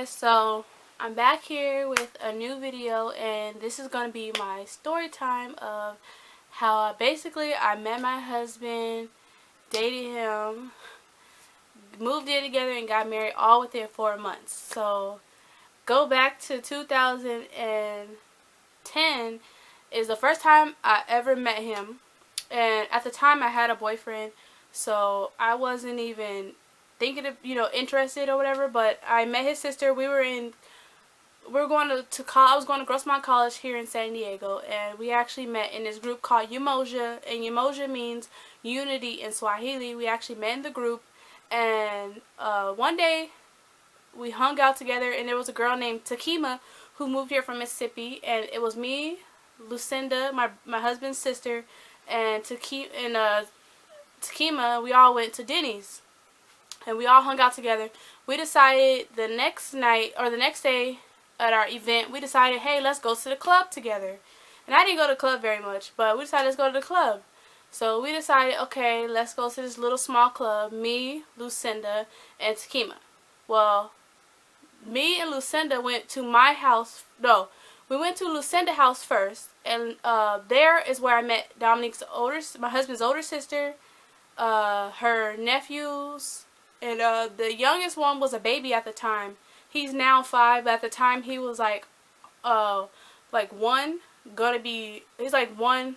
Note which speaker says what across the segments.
Speaker 1: guys, so I'm back here with a new video, and this is going to be my story time of how I met my husband, dated him, moved in together, and got married all within 4 months. So go back to 2010 is the first time I ever met him, and at the time I had a boyfriend, so I wasn't even thinking of, interested or whatever. But I met his sister. We were going to college. I was going to Grossmont College here in San Diego, and we actually met in this group called Umoja, and Umoja means unity in Swahili. We actually met in the group, and one day we hung out together, and there was a girl named Takima who moved here from Mississippi, and it was me, Lucinda, my husband's sister, and Takima. We all went to Denny's, and we all hung out together. We decided the next day at our event, we decided, hey, let's go to the club together. And I didn't go to the club very much, but we decided let's go to the club. So we decided, okay, let's go to this little small club, me, Lucinda, and Takima. Well, me and Lucinda went to my house. No, we went to Lucinda's house first, and there is where I met my husband's older sister, her nephews, and the youngest one was a baby at the time. He's now 5, but at the time he was like one, he's like one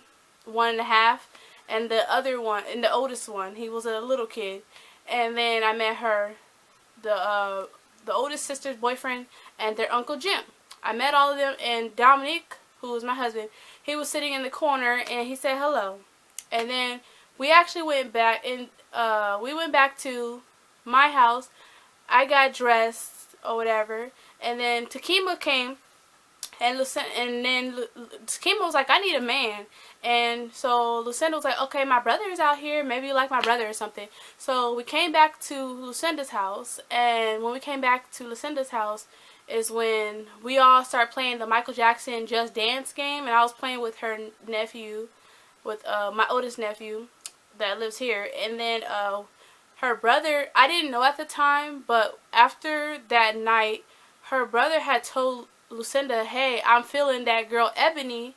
Speaker 1: and a half, and the other one, and the oldest one, he was a little kid. And then I met her, the oldest sister's boyfriend, and their Uncle Jim. I met all of them, and Dominique, who was my husband, he was sitting in the corner, and he said hello. And then we actually went back, and we went back to my house. I got dressed or whatever, and then Takima came, and Takima was like, I need a man. And so Lucinda was like, okay, my brother's out here, maybe you like my brother or something. So we came back to Lucinda's house, and when we came back to Lucinda's house is when we all started playing the Michael Jackson Just Dance game, and I was playing with her nephew, with my oldest nephew that lives here. And then her brother, I didn't know at the time, but after that night, her brother had told Lucinda, hey, I'm feeling that girl Ebony,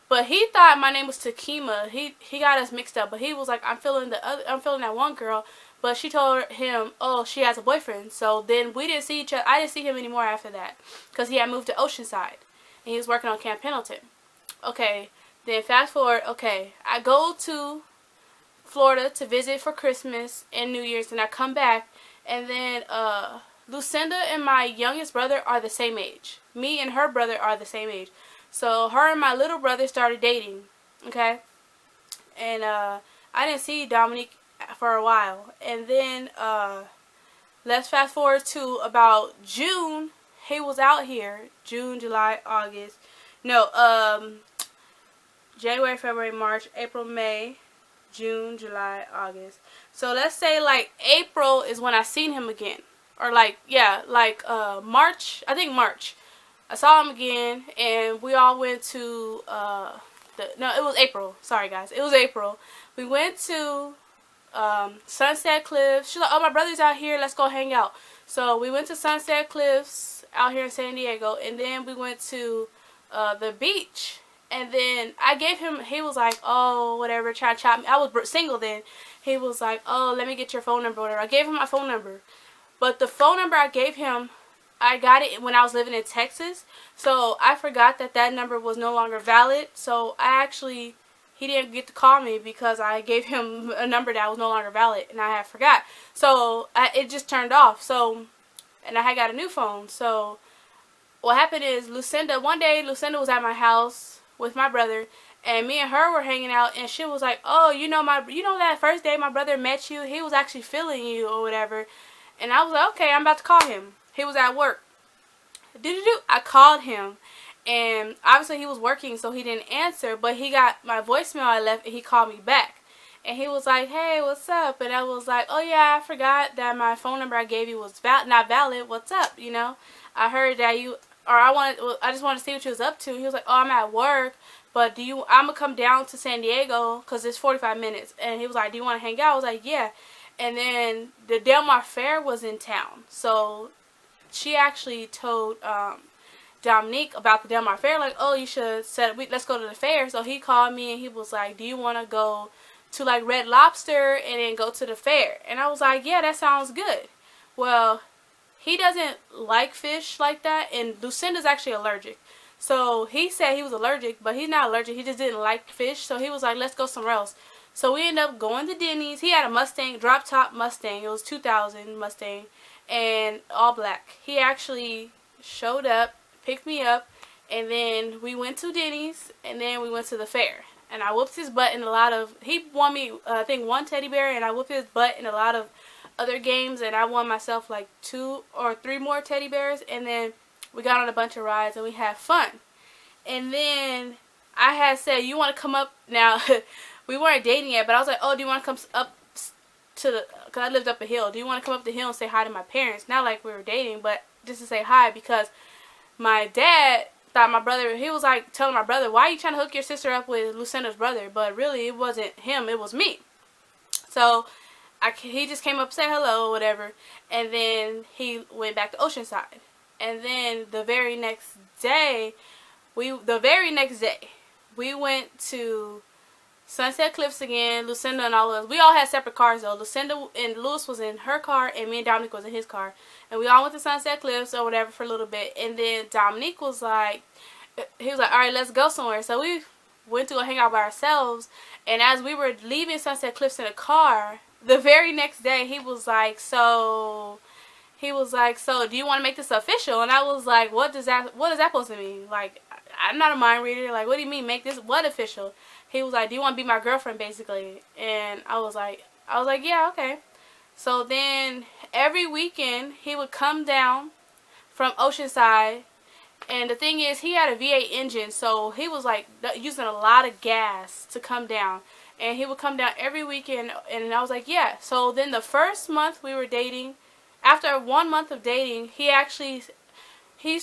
Speaker 1: but he thought my name was Takima. He got us mixed up, but he was like, I'm feeling that one girl. But she told him, oh, she has a boyfriend. So then we didn't see each other. I didn't see him anymore after that, because he had moved to Oceanside, and he was working on Camp Pendleton. Okay, then fast forward. Okay, I go to Florida to visit for Christmas and New Year's, and I come back, and then Lucinda and my youngest brother are the same age. Me and her brother are the same age. So her and my little brother started dating, okay? And I didn't see Dominique for a while. And then let's fast forward to about June. He was out here. June, July, August. No, January, February, March, April, May, June, July, August. So let's say like April is when I seen him again. Or like, yeah, like March. I think March. I saw him again, and we all went to no, it was April. Sorry guys, it was April. We went to Sunset Cliffs. She's like, oh, my brother's out here, let's go hang out. So we went to Sunset Cliffs out here in San Diego, and then we went to the beach. And then I gave him, he was like, oh, whatever, try to chop me. I was single then. He was like, oh, let me get your phone number, whatever. I gave him my phone number. But the phone number I gave him, I got it when I was living in Texas. So I forgot that number was no longer valid. So he didn't get to call me because I gave him a number that was no longer valid, and I had forgot. So it just turned off. So, and I had got a new phone. So what happened is one day Lucinda was at my house with my brother, and me and her were hanging out, and she was like, oh, you know that first day my brother met you, he was actually feeling you or whatever. And I was like, okay, I'm about to call him. He was at work. I called him, and obviously he was working, so he didn't answer, but he got my voicemail I left, and he called me back. And he was like, hey, what's up? And I was like, oh yeah, I forgot that my phone number I gave you was not valid. What's up? I heard that I just wanted to see what you was up to. He was like, oh, I'm at work, but I'm gonna come down to San Diego because it's 45 minutes. And he was like, do you want to hang out? I was like, yeah. And then the Del Mar Fair was in town, so she actually told Dominique about the Del Mar Fair, like, oh, you should let's go to the fair. So he called me and he was like, do you want to go to like Red Lobster and then go to the fair? And I was like, yeah, that sounds good. Well, he doesn't like fish like that, and Lucinda's actually allergic. So he said he was allergic, but he's not allergic. He just didn't like fish. So he was like, let's go somewhere else. So we ended up going to Denny's. He had a Mustang, drop top Mustang. It was 2000 Mustang, and all black. He actually showed up, picked me up, and then we went to Denny's, and then we went to the fair. And I whooped his butt in a lot of, he won me, I think, one teddy bear, and I whooped his butt in a lot of other games, and I won myself like 2 or 3 more teddy bears, and then we got on a bunch of rides, and we had fun. And then I had said, you want to come up now? We weren't dating yet, but I was like, oh, do you want to come up to the, because I lived up a hill, do you want to come up the hill and say hi to my parents? Not like we were dating, but just to say hi, because my dad thought my brother, he was like telling my brother, why are you trying to hook your sister up with Lucinda's brother? But really, it wasn't him, it was me. So he just came up, said hello or whatever, and then he went back to Oceanside. And then the very next day, we went to Sunset Cliffs again. Lucinda and all of us. We all had separate cars though. Lucinda and Lewis was in her car, and me and Dominique was in his car. And we all went to Sunset Cliffs or whatever for a little bit. And then Dominique was like, he was like, all right, let's go somewhere. So we went to go hang out by ourselves. And as we were leaving Sunset Cliffs in a car, the very next day, he was like, so do you want to make this official? And I was like, what is that supposed to mean? Like, I'm not a mind reader. Like, what do you mean make this what official? He was like, do you want to be my girlfriend, basically? And I was like, yeah, okay. So then every weekend he would come down from Oceanside, and the thing is, he had a V8 engine, so he was like using a lot of gas to come down. And he would come down every weekend, and I was like, yeah. So then the first month we were dating, after 1 month of dating, he actually, he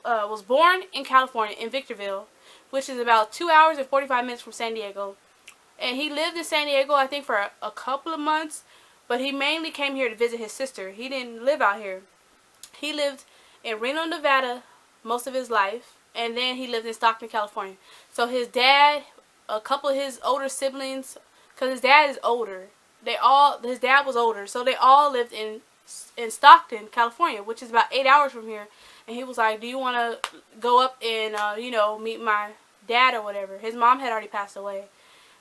Speaker 1: was born in California, in Victorville, which is about 2 hours and 45 minutes from San Diego. And he lived in San Diego, I think, for a couple of months, but he mainly came here to visit his sister. He didn't live out here. He lived in Reno, Nevada most of his life, and then he lived in Stockton, California. So his dad, a couple of his older siblings, because his dad is older, his dad was older, so they all lived in Stockton, California, which is about 8 hours from here. And he was like, do you want to go up and, meet my dad or whatever? His mom had already passed away.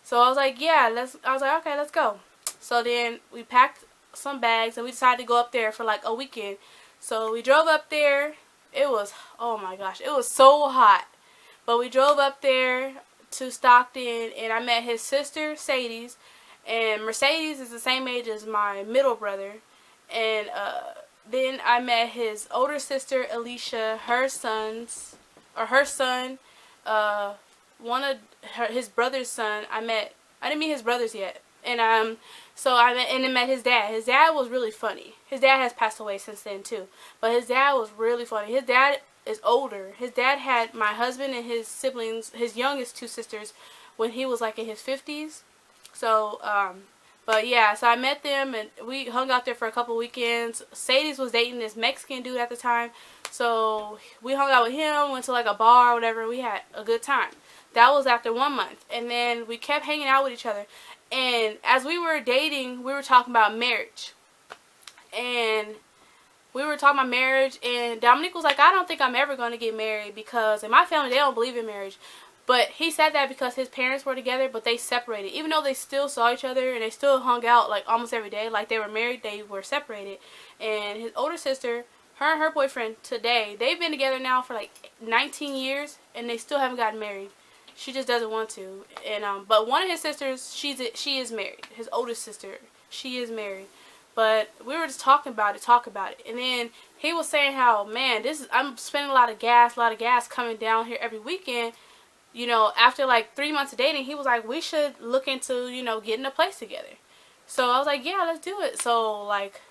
Speaker 1: So I was like, yeah, I was like, okay, let's go. So then we packed some bags, and we decided to go up there for like a weekend. So we drove up there. It was, oh my gosh, it was so hot. But we drove up there to Stockton, and I met his sister, Sadie's. And Mercedes is the same age as my middle brother. And then I met his older sister, Alicia, her son, one of his brother's son. I didn't meet his brothers yet. And so I met his dad. His dad was really funny. His dad has passed away since then too. But his dad was really funny. His dad is older. His dad had my husband and his siblings, his youngest 2 sisters, when he was like in his 50s. So, but yeah, so I met them, and we hung out there for a couple weekends. Sadie's was dating this Mexican dude at the time, so we hung out with him, went to like a bar or whatever. We had a good time. That was after 1 month, and then we kept hanging out with each other. And as we were dating, we were talking about marriage, and and Dominique was like, I don't think I'm ever going to get married, because in my family, they don't believe in marriage. But he said that because his parents were together, but they separated. Even though they still saw each other and they still hung out like almost every day, like they were married, they were separated. And his older sister, her and her boyfriend today, they've been together now for like 19 years, and they still haven't gotten married. She just doesn't want to. And but one of his sisters, she is married. His oldest sister, she is married. But we were just talking about it. And then he was saying how, man, I'm spending a lot of gas coming down here every weekend. You know, after like 3 months of dating, he was like, we should look into, getting a place together. So I was like, yeah, let's do it. So like,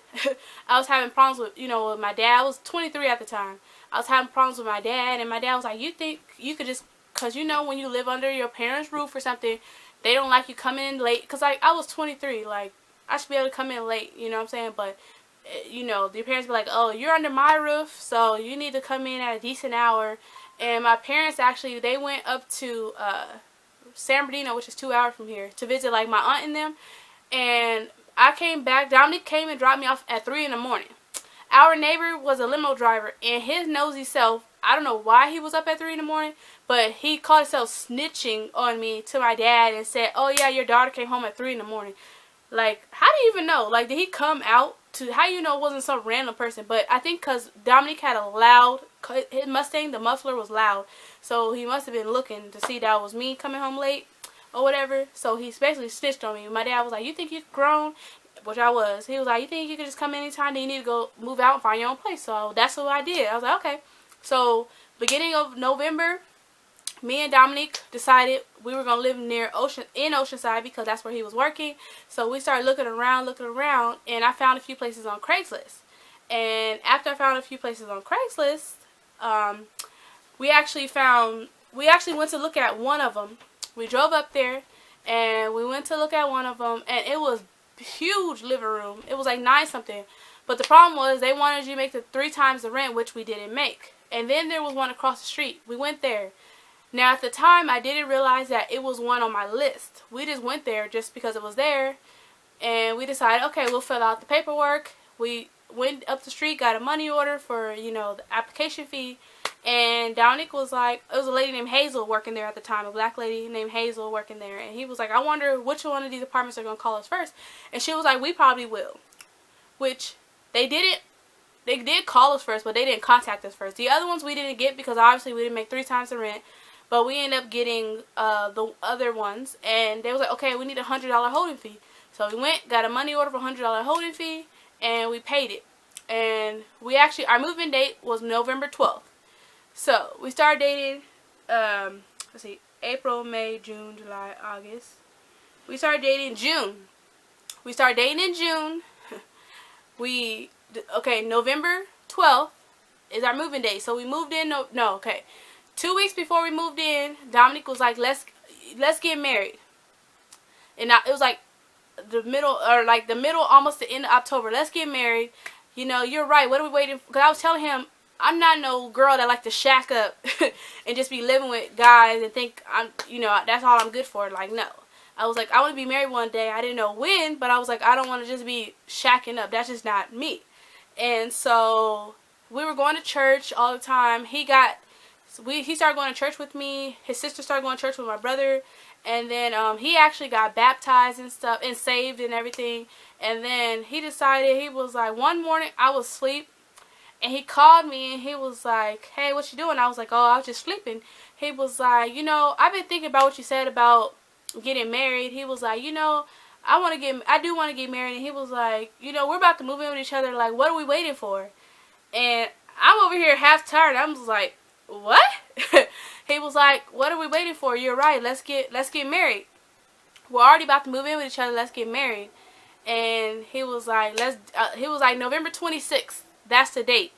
Speaker 1: I was having problems with, with my dad. I was 23 at the time. I was having problems with my dad, and my dad was like, you think you could just, because when you live under your parents' roof or something, they don't like you coming in late. Because like, I was 23, like, I should be able to come in late, you know what I'm saying? But you know, your parents be like, oh, you're under my roof, so you need to come in at a decent hour. And my parents actually, they went up to San Bernardino, which is 2 hours from here, to visit like my aunt and them. And I came back. Dominique came and dropped me off at 3 in the morning. Our neighbor was a limo driver, and his nosy self, I don't know why he was up at 3 in the morning, but he caught himself snitching on me to my dad and said, oh yeah, your daughter came home at 3 in the morning. Like, how do you even know? Like, did he come out to, how you know it wasn't some random person? But I think because Dominique had a loud, his Mustang, the muffler was loud, so he must have been looking to see that was me coming home late or whatever. So he basically snitched on me. My dad was like, you think you're grown? Which I was. He was like, you think you could just come anytime? Then you need to go move out and find your own place. So that's what I did. I was like, okay. So beginning of November, me and Dominique decided we were going to live near Oceanside because that's where he was working. So we started looking around, and I found a few places on Craigslist. And after I found a few places on Craigslist, we actually went to look at one of them. We drove up there and we went to look at one of them, and it was huge living room. It was like 9 something. But the problem was they wanted you to make the 3 times the rent, which we didn't make. And then there was one across the street. We went there. Now at the time I didn't realize that it was one on my list. We just went there just because it was there, and we decided, okay, we'll fill out the paperwork. We went up the street, got a money order for, you know, the application fee. And Dominique was like, it was a lady named Hazel working there at the time, a black lady named Hazel working there. And he was like, I wonder which one of these apartments are going to call us first. And she was like, we probably will. Which they didn't. They did call us first, but they didn't contact us first. The other ones we didn't get because obviously we didn't make 3 times the rent. But we ended up getting the other ones. And they was like, okay, we need a $100 holding fee. So we went, got a money order for a $100 holding fee, and we paid it. And we actually, our move-in date was November 12th. So, we started dating, let's see, April, May, June, July, August. We started dating in June. We started dating in June. November 12th is our moving date. So, we moved in, 2 weeks before we moved in, Dominique was like, let's get married. And it was like the middle, almost the end of October. Let's get married. You know, you're right. What are we waiting for? Because I was telling him, I'm not no girl that like to shack up and just be living with guys and think that's all I'm good for. Like, no. I was like, I want to be married one day. I didn't know when, but I was like, I don't want to just be shacking up. That's just not me. And so we were going to church all the time. He started going to church with me. His sister started going to church with my brother. And then he actually got baptized and stuff and saved and everything. And then he decided, he was like, one morning I was asleep. And he called me and he was like, hey, what you doing? I was like, oh, I was just sleeping. He was like, you know, I've been thinking about what you said about getting married. He was like, you know, I do want to get married. And he was like, you know, we're about to move in with each other. Like, what are we waiting for? And I'm over here half tired. I'm just like, what? He was like, what are we waiting for? You're right. Let's get married. We're already about to move in with each other. Let's get married. And he was like, November 26th. That's the date.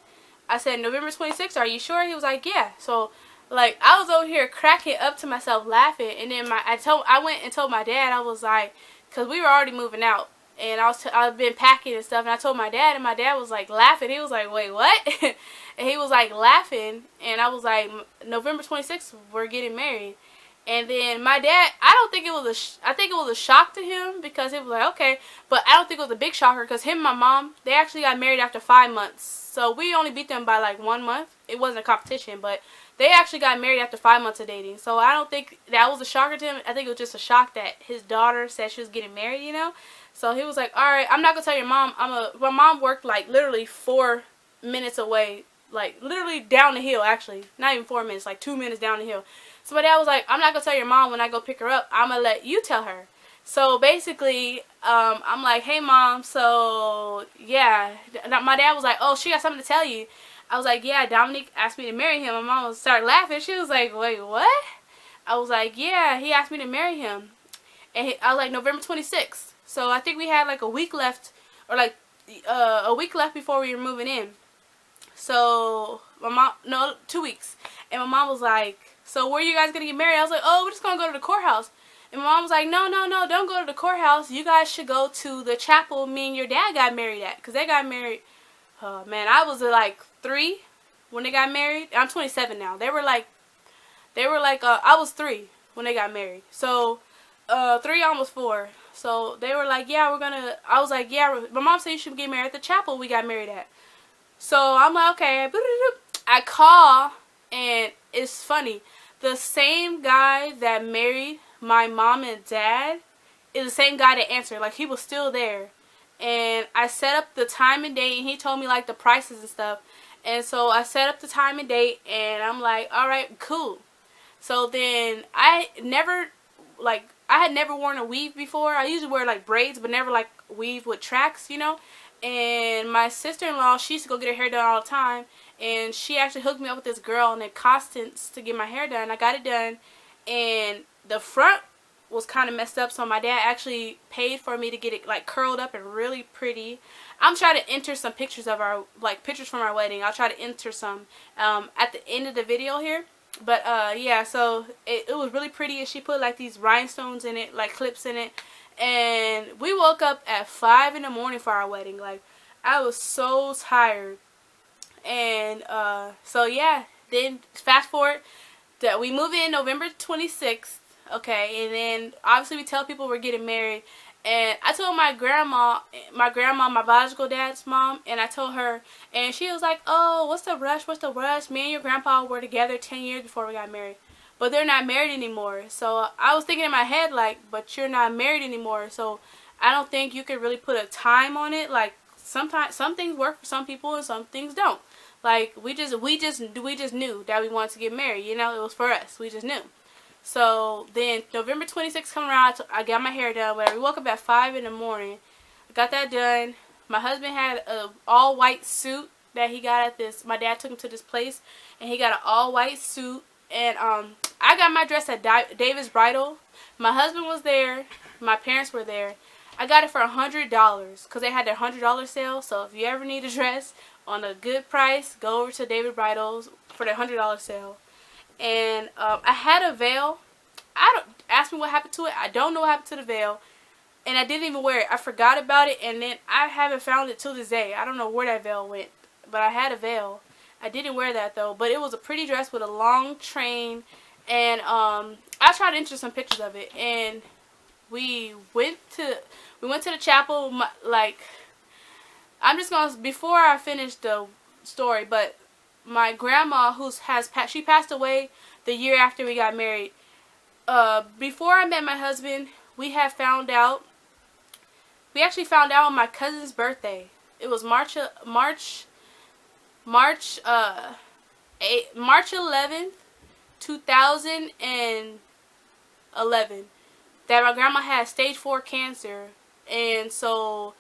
Speaker 1: I said, November 26th, are you sure? He was like, yeah. So, like, I was over here cracking up to myself laughing. And then I went and told my dad, I was like, because we were already moving out. And I've been packing and stuff. And I told my dad, and my dad was like laughing. He was like, wait, what? And he was like laughing. And I was like, November 26th, we're getting married. And then my dad, I think it was a shock to him because he was like, okay. But I don't think it was a big shocker because him and my mom, they actually got married after 5 months. So we only beat them by like 1 month. It wasn't a competition, but they actually got married after 5 months of dating. So I don't think that was a shocker to him. I think it was just a shock that his daughter said she was getting married, you know. So he was like, all right, I'm not going to tell your mom. My mom worked like literally 4 minutes away. Like literally down the hill, actually. Not even 4 minutes, like 2 minutes down the hill. So my dad was like, I'm not going to tell your mom when I go pick her up. I'm going to let you tell her. So basically, I'm like, hey mom, so yeah. My dad was like, oh, she got something to tell you. I was like, yeah, Dominique asked me to marry him. My mom started laughing. She was like, wait, what? I was like, yeah, he asked me to marry him. And I was like, November 26th. So I think we had like a week left, or like a week left before we were moving in. So my mom, no, 2 weeks. And my mom was like, so where are you guys going to get married? I was like, oh, we're just going to go to the courthouse. And my mom was like, no, no, no, don't go to the courthouse. You guys should go to the chapel me and your dad got married at. Because they got married, man, I was like 3 when they got married. I'm 27 now. They were like, I was 3 when they got married. So, 3, almost 4. So they were like, yeah, I was like, yeah, my mom said you should get married at the chapel we got married at. So I'm like, okay. I call, and it's funny. The same guy that married my mom and dad is the same guy that answered. Like, he was still there. And I set up the time and date, and he told me, like, the prices and stuff. And so I set up the time and date, and I'm like, alright, cool. So then I had never worn a weave before. I usually wear like braids, but never like weave with tracks, you know. And my sister-in-law, she used to go get her hair done all the time, and she actually hooked me up with this girl named Constance to get my hair done. I got it done, and the front was kind of messed up, so my dad actually paid for me to get it like curled up and really pretty. I'm trying to enter some pictures of our, like, pictures from our wedding. I'll try to enter some at the end of the video here. But yeah, so it was really pretty, and she put like these rhinestones in it, like clips in it. And we woke up at 5 in the morning for our wedding. Like, I was so tired. And so yeah, then fast forward that we move in November 26th. Okay, and then obviously we tell people we're getting married. And I told my grandma, my biological dad's mom, and I told her, and she was like, oh, what's the rush, what's the rush? Me and your grandpa were together 10 years before we got married. But they're not married anymore. So I was thinking in my head, like, but you're not married anymore. So I don't think you could really put a time on it. Like, sometimes some things work for some people and some things don't. Like, we just knew that we wanted to get married. You know, it was for us. We just knew. So then November 26th come around, I got my hair done. Whatever. We woke up at 5 in the morning. I got that done. My husband had an all-white suit that he got at this. My dad took him to this place, and he got an all-white suit. And I got my dress at David's Bridal. My husband was there. My parents were there. I got it for $100 because they had their $100 sale. So if you ever need a dress on a good price, go over to David Bridal's for the $100 sale. And I had a veil. Ask me what happened to it. I don't know what happened to the veil. And I didn't even wear it. I forgot about it, and then I haven't found it till this day. I don't know where that veil went, but I had a veil. I didn't wear that though, but it was a pretty dress with a long train. And I tried to enter some pictures of it. And we went to the chapel. Like, I'm just gonna, before I finish the story, but my grandma, she passed away the year after we got married. Before I met my husband, we actually found out on my cousin's birthday. It was March 11th, 2011, that my grandma had stage 4 cancer. And so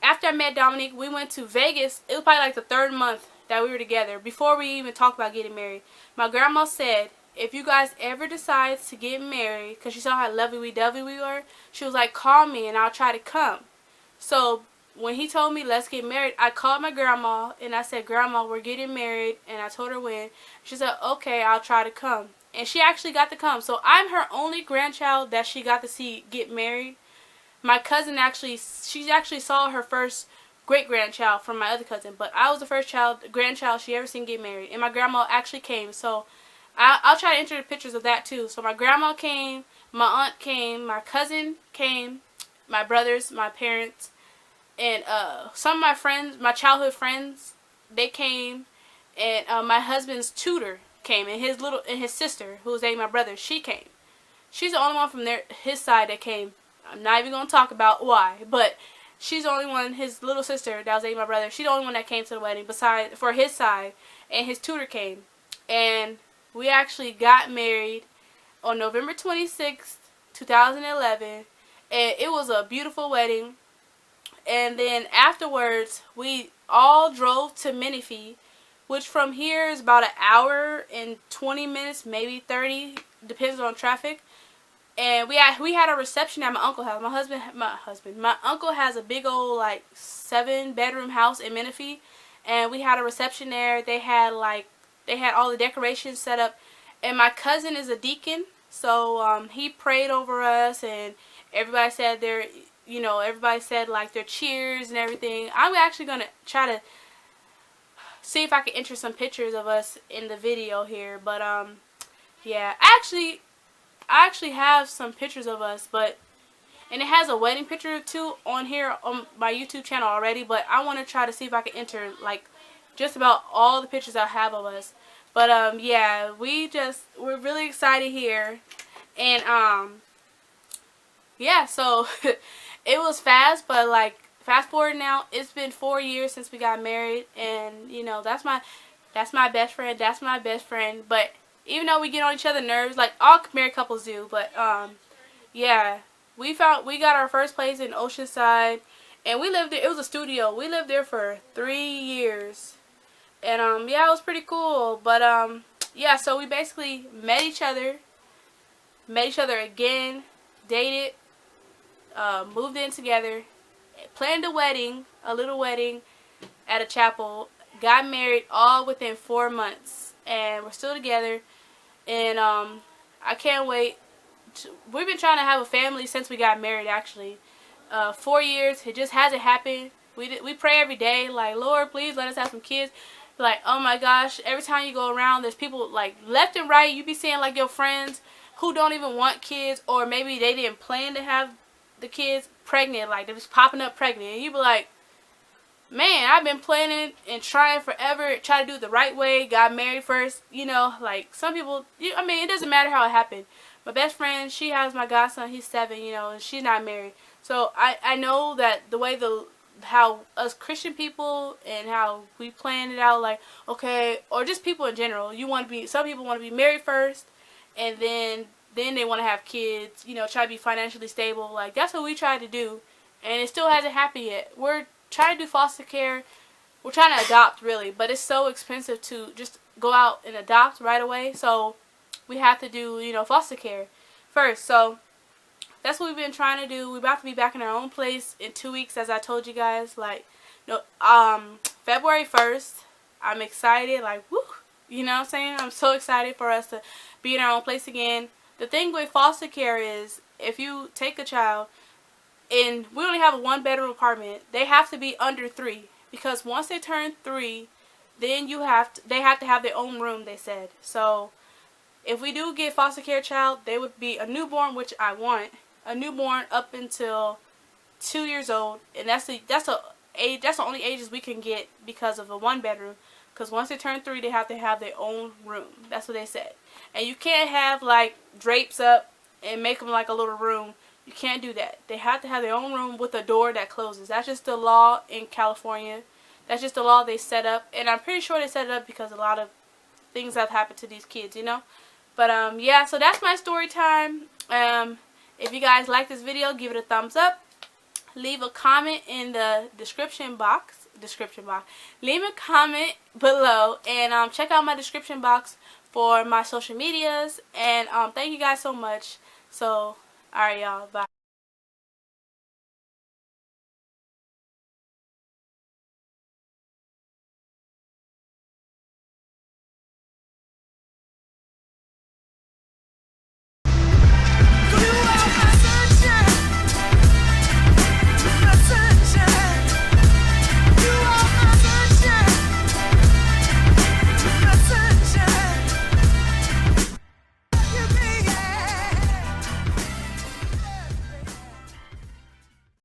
Speaker 1: after I met Dominique, we went to Vegas. It was probably like the 3rd month that we were together, before we even talked about getting married. My grandma said, if you guys ever decide to get married, because she saw how lovey-dovey we were, she was like, call me and I'll try to come. So when he told me let's get married, I called my grandma and I said, Grandma, we're getting married. And I told her when. She said, okay, I'll try to come. And she actually got to come. So I'm her only grandchild that she got to see get married. My cousin she actually saw her first great-grandchild from my other cousin, but I was the first grandchild she ever seen get married, and my grandma actually came. So I'll try to enter the pictures of that too. So my grandma came, my aunt came, my cousin came, my brothers, my parents, and some of my friends, my childhood friends, they came, and my husband's tutor came, and his sister, who was dating my brother, she came. She's the only one from his side that came. I'm not even gonna talk about why, but she's the only one, his little sister that was dating my brother, she's the only one that came to the wedding for his side, and his tutor came. And we actually got married on November 26th, 2011, and it was a beautiful wedding. And then afterwards, we all drove to Menifee, which from here is about an hour and 20 minutes, maybe 30, depends on traffic. And we had a reception at my uncle's house. My uncle has a big old like 7-bedroom house in Menifee, and we had a reception there. They had all the decorations set up, and my cousin is a deacon, So he prayed over us, and everybody said everybody said like their cheers and everything. I'm actually gonna try to see if I can enter some pictures of us in the video here. But yeah, I actually have some pictures of us, and it has a wedding picture too on here on my YouTube channel already. But I want to try to see if I can enter like just about all the pictures I have of us. But yeah, we're really excited here, and yeah, so it was fast, but like fast forward now, it's been 4 years since we got married, and that's my best friend. That's my best friend. But even though we get on each other's nerves, like all married couples do, but yeah, we got our first place in Oceanside, and we lived there. It was a studio. We lived there for 3 years, and yeah, it was pretty cool. But yeah, so we basically met each other again, dated, moved in together, planned a little wedding at a chapel, got married all within 4 months, and we're still together. And I can't wait. We've been trying to have a family since we got married, actually. 4 years, it just hasn't happened. We pray every day, like, Lord, please let us have some kids. Like, oh my gosh, every time you go around, there's people like left and right. You be seeing like your friends who don't even want kids, or maybe they didn't plan to have the kids pregnant, like they're just popping up pregnant, and you be like, man, I've been planning and trying forever, try to do it the right way, got married first, like some people, I mean, it doesn't matter how it happened. My best friend, she has my godson, he's 7, and she's not married. So I know that the way how us Christian people and how we plan it out, like, okay, or just people in general, some people want to be married first, and then they want to have kids, try to be financially stable. Like, that's what we tried to do, and it still hasn't happened yet. We're trying to do foster care. We're trying to adopt, really, but it's so expensive to just go out and adopt right away. So we have to do, foster care first. So that's what we've been trying to do. We're about to be back in our own place in 2 weeks, as I told you guys. Like, February 1st, I'm excited. Like, woo, you know what I'm saying? I'm so excited for us to be in our own place again. The thing with foster care is, if you take a child, and we only have a 1-bedroom apartment, they have to be under 3, because once they turn 3, then they have to have their own room, they said. So if we do get foster care child, they would be a newborn, which I want, a newborn up until 2 years old, and that's the only ages we can get because of a 1-bedroom. Because once they turn 3, they have to have their own room. That's what they said. And you can't have like drapes up and make them like a little room. You can't do that. They have to have their own room with a door that closes. That's just the law in California. That's just the law they set up. And I'm pretty sure they set it up because a lot of things have happened to these kids, But yeah, so that's my story time. If you guys like this video, give it a thumbs up. Leave a comment in the description box. Leave a comment below, and check out my description box for my social medias. And thank you guys so much. So, alright, y'all, bye.